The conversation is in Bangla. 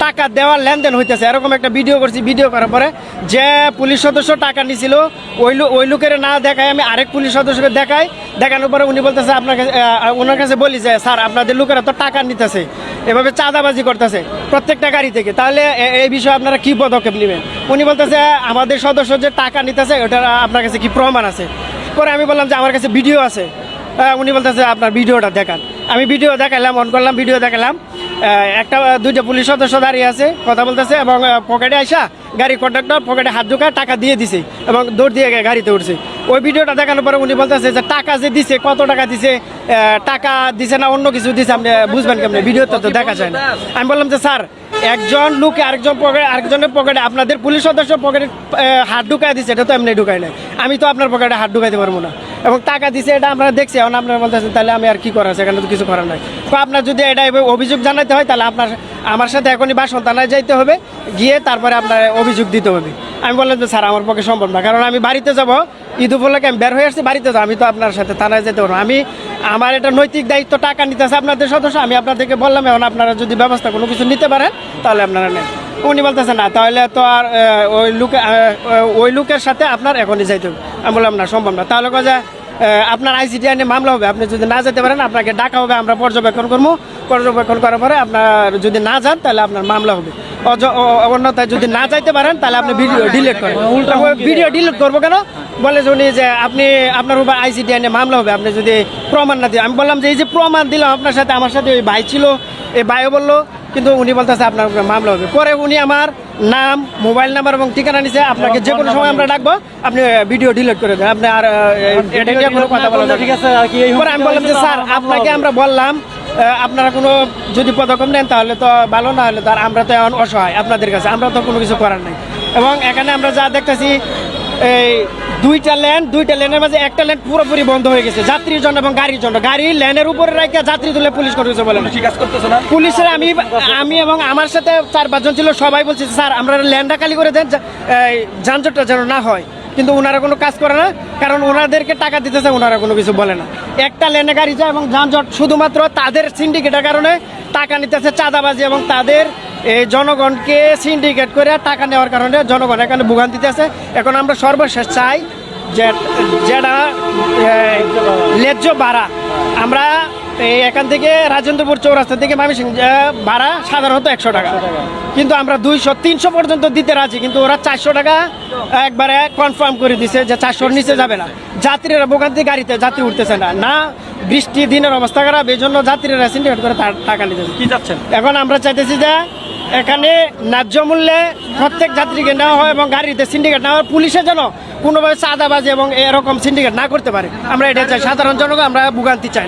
টাকা দেওয়ার লেনদেন হইতেছে এরকম একটা ভিডিও করছি। ভিডিও করার পরে যে পুলিশ সদস্য টাকা নিছিল ওই লোকের না দেখায় আমি আরেক পুলিশ সদস্যকে দেখানোর পরে উনি বলতেছে আপনাকে ওনার কাছে বলি যে স্যার আপনাদের লোকেরা তো টাকা নিতেছে, এভাবে চাঁদাবাজি করতেছে প্রত্যেকটা গাড়ি থেকে, তাহলে এই বিষয়ে আপনারা কি পদক্ষেপ নেবেন? উনি বলতেছে আমাদের সদস্য যে টাকা নিতেছে ওটা আপনার কাছে কি প্রমাণ আছে? পরে আমি বললাম যে আমার কাছে ভিডিও আছে। উনি বলতেছে আপনার ভিডিওটা দেখান। আমি ভিডিও দেখালাম, অন করলাম, ভিডিও দেখালাম। দুইটা পুলিশ সদস্য দাঁড়িয়ে আছে, কথা বলতেছে এবং পকেটে আইসা গাড়ি কন্ডাক্টর পকেটে হাত ঢোকায় টাকা দিয়ে দিছে এবং দৌড় দিয়ে গাড়িতে উঠছে। ওই ভিডিওটা দেখানোর পরে উনি বলতেছে যে টাকা যে দিছে, কত টাকা দিছে, টাকা দিছে না অন্য কিছু দিছে, আপনি বুঝবেন কেমন? ভিডিওটা তো দেখা যায় না। আমি বললাম যে স্যার একজন লোকে আরেকজনের পকেটে আপনাদের পুলিশ সদস্য পকেটে হাত ঢুকাই দিছে, এটা তো এমনি ঢুকাই নাই, আমি তো আপনার পকেটে হাত ঢুকাইতে পারবো না এবং টাকা দিছে এটা আমরা দেখছি। এখন আপনারা বলতেছেন তাহলে আমি আর কি করার আছে, এখানে তো কিছু করার নাই। তো আপনার যদি এটা অভিযোগ জানাতে হয় তাহলে আমার সাথে এখনই বাসন থানায় যাইতে হবে, গিয়ে তারপরে আপনার অভিযোগ দিতে হবে। আমি বললাম যে স্যার আমার পক্ষে সম্ভব না, কারণ আমি বাড়িতে যাব, ঈদ উপলক্ষে আমি বের হয়ে আসছি বাড়িতে যাবো, আমি তো আপনার সাথে থানায় যেতে পারবো। আমার এটা নৈতিক দায়িত্ব, টাকা নিতেছে আপনাদের সদস্য, আমি আপনাদেরকে বললাম এখন আপনারা যদি ব্যবস্থা কোনো কিছু নিতে পারেন তাহলে আপনারা নেন। উনি বলতেছে না, তাহলে তো আর ওই লোকের সাথে আপনার এখনই যাইতে হবে। আমি বললাম না, সম্ভব না। তাহলে কথা আপনার আইসিটি আইনে মামলা হবে, আপনি যদি না যেতে পারেন আপনাকে ডাকা হবে, আমরা পর্যবেক্ষণ করবো, পর্যবেক্ষণ করার পরে আপনার যদি না যান তাহলে আপনার মামলা হবে। অন্যথায় যদি না যাইতে পারেন তাহলে আপনি ভিডিও ডিলিট করেন। ভিডিও ডিলিট করবো কেন? বলে যে উনি যে আপনার উপর আইসিটি আইনে মামলা হবে আপনি যদি প্রমাণ না দিয়ে। আমি বললাম যে এই যে প্রমাণ দিলাম আপনার সাথে, আমার সাথে ওই ভাই ছিল, এই ভাইও বললো, কিন্তু উনি বলতেছে আপনার মামলা হবে। পরে উনি আমার নাম, মোবাইল নাম্বার এবং ঠিকানা নিছে, আপনাকে যে কোনো সময় আমরা ডাকবো, আপনি ভিডিও ডিলিট করে দেন, আপনি আর এটা নিয়ে কোনো কথা বলা ঠিক আছে। পরে আমি বললাম যে স্যার আপনাকে আমরা বললাম আপনারা কোনো যদি পদক্ষেপ নেন তাহলে তো ভালো, না হলে তার আমরা তো এখন অসহায় আপনাদের কাছে, আমরা তো কোনো কিছু করার নাই। এবং এখানে আমরা যা দেখতেছি এই দুইটা লেনের মাঝে একটা লেন পুরোপুরি বন্ধ হয়ে গেছে যাত্রীর জন্য এবং গাড়ির জন্য। গাড়ি লেনের উপরে রেখে যাত্রী তুলে পুলিশ করতেছে বলে কাজ করতেছে না। পুলিশের আমি এবং আমার সাথে 4-5 জন ছিল, সবাই বলছে স্যার আমরা লেনটা খালি করে দেন, যানজটটা যেন না হয়। কিন্তু ওনারা কোনো কাজ করে না, কারণ ওনাদেরকে টাকা দিতেছে, ওনারা কোনো কিছু বলে না। একটা লেনে গাড়ি যায় এবং যানজট শুধুমাত্র তাদের সিন্ডিকেটের কারণে টাকা নিতেছে, চাঁদাবাজি এবং তাদের এই জনগণকে সিন্ডিকেট করে টাকা নেওয়ার কারণে জনগণ এখানে ভোগান্তিতে আছে। এখন আমরা সর্বশেষ চাই যেটা ন্যায্য ভাড়া, আমরা এখান থেকে রাজেন্দ্রপুর চৌরাস্তা থেকে ময়মনসিংহ ভাড়া সাধারণত 100 টাকা, কিন্তু আমরা 200-300 পর্যন্ত দিতে রাজি, কিন্তু ওরা 400 টাকা একবারে কনফার্ম করে দিছে যে 400-র নিচে যাবে না। যাত্রীরা ভোগান্তি, গাড়িতে যাত্রী উঠতেছে না, বৃষ্টি দিনের অবস্থা খারাপ, এই জন্য যাত্রীরা সিন্ডিকেট করে টাকা নিতেছে। কি যাচ্ছেন? এখন আমরা চাইতেছি যে এখানে ন্যায্য মূল্যে প্রত্যেক যাত্রীকে নেওয়া হয় এবং গাড়িতে সিন্ডিকেট না হয়, পুলিশে যেন কোনোভাবে চাঁদাবাজি এবং এরকম সিন্ডিকেট না করতে পারে। আমরা এটা চাই, সাধারণ জনগণ আমরা ভোগান্তি চাই না।